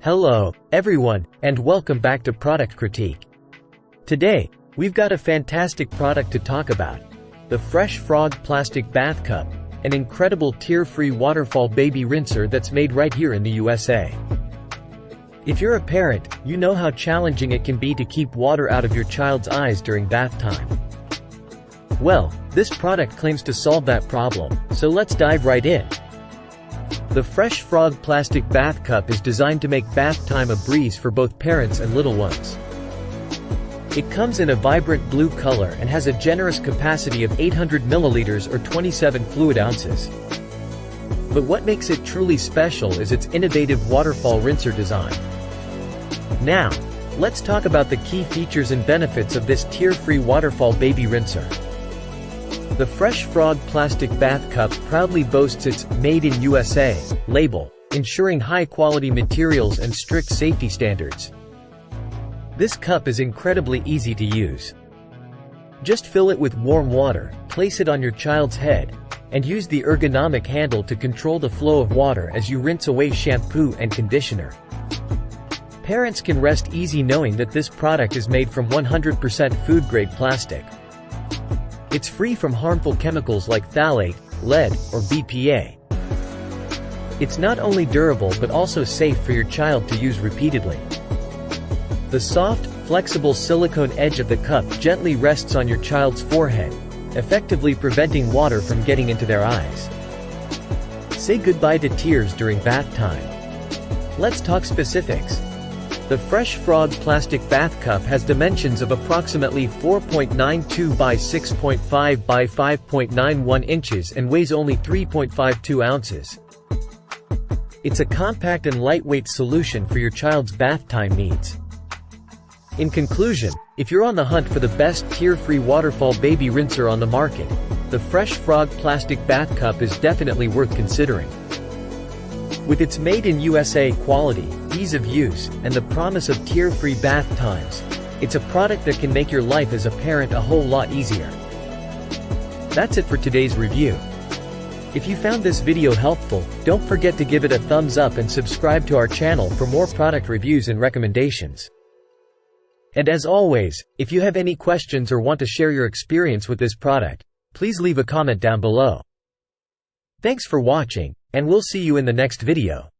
Hello, everyone, and welcome back to Product Critique. Today, we've got a fantastic product to talk about. The Fresh Frog Plastic Bath Cup, an incredible tear-free waterfall baby rinser that's made right here in the USA. If you're a parent, you know how challenging it can be to keep water out of your child's eyes during bath time. Well, this product claims to solve that problem, so let's dive right in. The Fresh Frog Plastic Bath Cup is designed to make bath time a breeze for both parents and little ones. It comes in a vibrant blue color and has a generous capacity of 800 milliliters or 27 fluid ounces. But what makes it truly special is its innovative waterfall rinser design. Now, let's talk about the key features and benefits of this tear-free waterfall baby rinser. The Fresh Frog Plastic Bath Cup proudly boasts its "Made in USA" label, ensuring high-quality materials and strict safety standards. This cup is incredibly easy to use. Just fill it with warm water, place it on your child's head, and use the ergonomic handle to control the flow of water as you rinse away shampoo and conditioner. Parents can rest easy knowing that this product is made from 100% food-grade plastic. It's free from harmful chemicals like phthalate, lead, or BPA. It's not only durable but also safe for your child to use repeatedly. The soft, flexible silicone edge of the cup gently rests on your child's forehead, effectively preventing water from getting into their eyes. Say goodbye to tears during bath time. Let's talk specifics. The Fresh Frog Plastic Bath Cup has dimensions of approximately 4.92 by 6.5 by 5.91 inches and weighs only 3.52 ounces. It's a compact and lightweight solution for your child's bath time needs. In conclusion, if you're on the hunt for the best tear-free waterfall baby rinser on the market, the Fresh Frog Plastic Bath Cup is definitely worth considering. With its made in USA quality, ease of use, and the promise of tear-free bath times, it's a product that can make your life as a parent a whole lot easier. That's it for today's review. If you found this video helpful, don't forget to give it a thumbs up and subscribe to our channel for more product reviews and recommendations. And as always, if you have any questions or want to share your experience with this product, please leave a comment down below. Thanks for watching, and we'll see you in the next video.